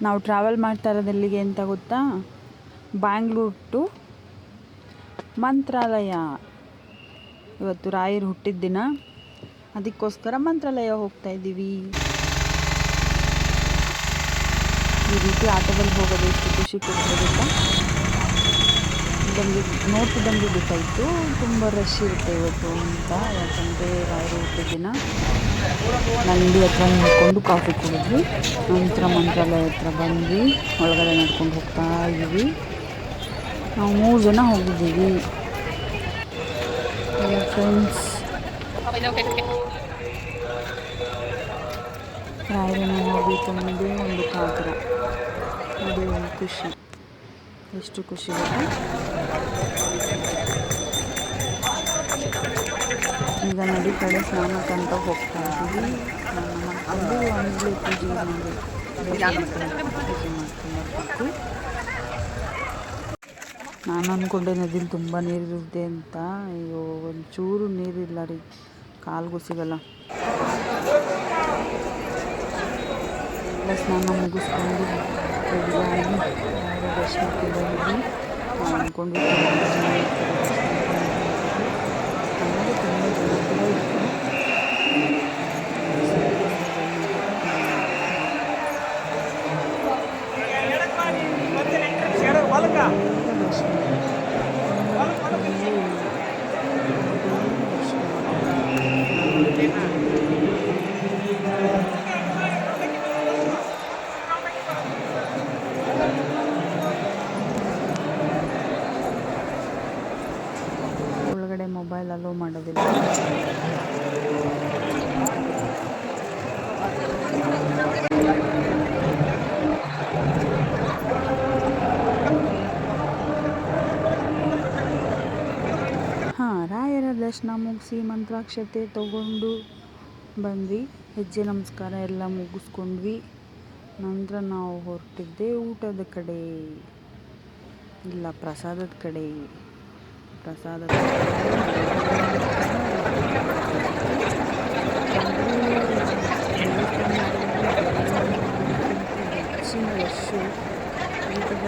ನಾವು ಟ್ರಾವೆಲ್ ಮಾಡ್ತಾ ಇರೋದು ಎಲ್ಲಿಗೆ ಅಂತ ಗೊತ್ತಾ? ಬ್ಯಾಂಗ್ಳೂರ್ ಟು ಮಂತ್ರಾಲಯ. ಇವತ್ತು ರಾಯರು ಹುಟ್ಟಿದ ದಿನ, ಅದಕ್ಕೋಸ್ಕರ ಮಂತ್ರಾಲಯ ಹೋಗ್ತಾ ಇದ್ದೀವಿ. ಈ ರೀತಿ ಆಟೋದಲ್ಲಿ ಹೋಗೋದು ಎಷ್ಟು ಖುಷಿ ಕೊಡ್ತೋದಿಲ್ಲ. ಬಂದು ನೋಡ್ತಿದ್ದಂಗೆ ಗೊತ್ತಾಯಿತು ತುಂಬ ರಶ್ ಇರುತ್ತೆ ಇವತ್ತು ಅಂತ. ಯಾಕಂದರೆ ರಾಯರು ಹುಟ್ಟಿದ ದಿನ. ನಂದಿ ಹತ್ರ ನಿಂತ್ಕೊಂಡು ಕಾಫಿ ಕುಡಿದ್ವಿ. ನಂತರ ಮಂತ್ರಾಲಯ ಹತ್ರ ಬಂದ್ವಿ. ಒಳಗಡೆ ನಡ್ಕೊಂಡು ಹೋಗ್ತಾ ಇದ್ದೀವಿ. ನಾವು 3 ಜನ ಹೋಗಿದ್ದೀವಿ ಫ್ರೆಂಡ್ಸ್. ರಾಯರನ್ನ ನೋಡಬೇಕು ಅನ್ನೋದೇ ಒಂದು ಕಾತರ, ಅದೇ ಒಂದು ಖುಷಿ. ಎಷ್ಟು ಖುಷಿ ಗೊತ್ತಾ? ಈಗ ನದಿ ಕಡೆ ಸ್ನಾನಕ್ಕಂತ ಹೋಗ್ತಾ ಇದ್ದೀವಿ. ಸ್ನಾನ ಮಾಡಿಕೊಂಡು ಆಮೇಲೆ ಪೂಜೆ ಮಾಡ್ಕೊಂಡು ನಾನು ಅಂದ್ಕೊಂಡೆ ನದಿಲಿ ತುಂಬ ನೀರಿರುತ್ತೆ ಅಂತ. ಅಯ್ಯೋ ಒಂಚೂರು ನೀರಿಲ್ಲ ರೀ, ಕಾಲ್ಗೂ ಸಿಗಲ್ಲ. ಎಲ್ಲ ಸ್ನಾನ ಮುಗಿಸ್ಕೊಂಡು ರೆಡಿಯಾಗಿ ದರ್ಶನಕ್ಕೆ ಬಂದ್ವಿ. ನಾವು ಅಂದ್ಕೊಂಡ್ವಿ ಆಮೇಲೆ ತುಂಬ ಜನ ಕೂಡ ಇತ್ತು. ಒಳಗಡೆ ಮೊಬೈಲ್ ಅಲೋ ಮಾಡೋದಿಲ್ಲ. ರಾಯರ ದರ್ಶನ ಮುಗಿಸಿ ಮಂತ್ರಾಕ್ಷತೆ ತಗೊಂಡು ಬಂದ್ವಿ. ಹೆಜ್ಜೆ ನಮಸ್ಕಾರ ಎಲ್ಲ ಮುಗಿಸ್ಕೊಂಡ್ವಿ. ನಂತರ ನಾವು ಹೊರಟಿದ್ದೆ ಊಟದ ಕಡೆ, ಇಲ್ಲ ಪ್ರಸಾದದ ಕಡೆ. ಪ್ರಸಾದದ ಹೆಚ್ಚಿನ ರಶ್ಶು. ಊಟದ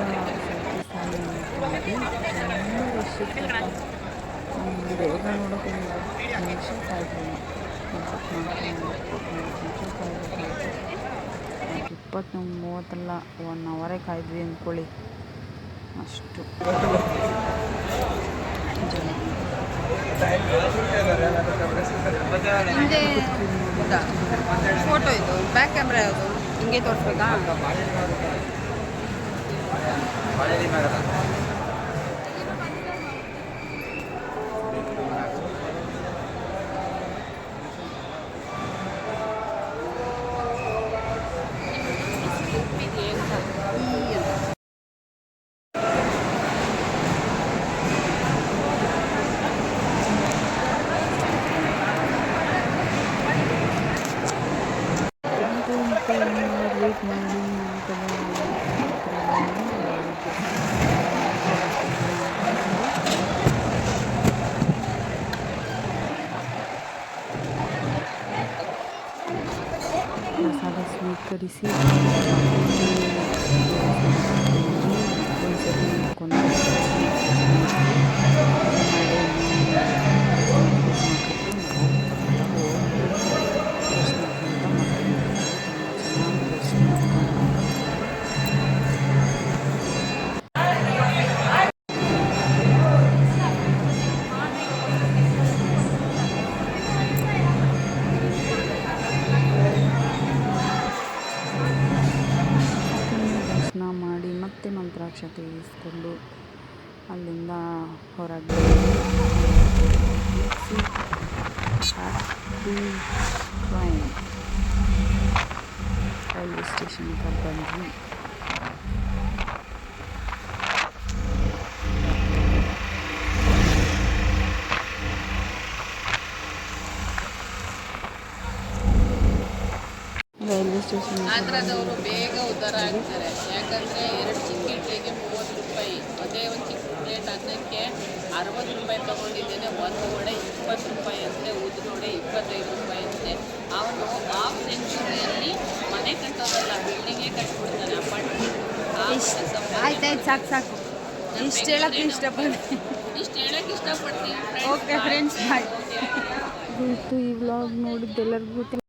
ಸಾಲಿ ತುಂಬ ರಶ್ ಇತ್ತು. ಬೇಗ ನೋಡೋಕೆ ನಿಮಿಷ ಕಾಯ್ತು. 20-30 1 ಅವರೇ ಕಾಯ್ದ್ವಿ ಅಂದ್ಕೊಳ್ಳಿ, ಅಷ್ಟು ಫೋಟೋ ಇದು ಬ್ಯಾಕ್ ಕ್ಯಾಮ್ರಾ ಯಾವುದು ಹಿಂಗೆ ತೋರಿಸ್ಬೇಕಾ? ವೇಟ್ ಮಾಡಿ ಪ್ರಸಾದ ಸ್ವೀಕರಿಸಿ ಮಾಡಿ ಮತ್ತೆ ಮಂತ್ರಾಕ್ಷತೆ ಇಸ್ಕೊಂಡು ಅಲ್ಲಿಂದ ಹೊರಗೆ ರೈಲ್ವೆ ಸ್ಟೇಷನ್ ಹತ್ರ ಬಂದ್ವಿ. ರೈಲ್ವೆ ಸ್ಟೇಷನ್ ಆಂಧ್ರದವರು ಬೇಗ ಉದ್ಧಾರ ಆಗ್ತಾರೆ. ಯಾಕಂದರೆ 2 ಚಿಕ್ಕ ಇಡ್ಲಿಗೆ 30 ರೂಪಾಯಿ, ಅದೇ ಒಂದು ಚಿಕ್ಕ ಪ್ಲೇಟ್ ಅನ್ನಕ್ಕೆ 60 ರೂಪಾಯಿ ತೊಗೊಂಡಿದ್ದೇನೆ. ಒಂದು ವಡೆ 20 ರೂಪಾಯಿ ಅಂತೆ, ಉದ್ದಿನವಡೆ 25 ರೂಪಾಯಿ ಅಂತೆ. ಅವನು ಹಾಫ್ ಸೆಂಚುರಿಯಲ್ಲಿ ಮನೆ ಕಟ್ಟೋದಲ್ಲ, ಬಿಲ್ಡಿಂಗೇ ಕಟ್ಬಿಡ್ತಾನೆ. ಆಯ್ತಾಯ್ತು ಸಾಕು ಸಾಕು ಇಷ್ಟು ಹೇಳಕ್ಕೆ ಇಷ್ಟಪಡ್ತೀನಿ. ಇಷ್ಟು ಹೇಳಕ್ಕೆ ಇಷ್ಟಪಡ್ತೀನಿ. Okay friends bye. ಈ ವ್ಲಾಗ್ ನೋಡಿದ್ದೆಲ್ಲರಿಗೂ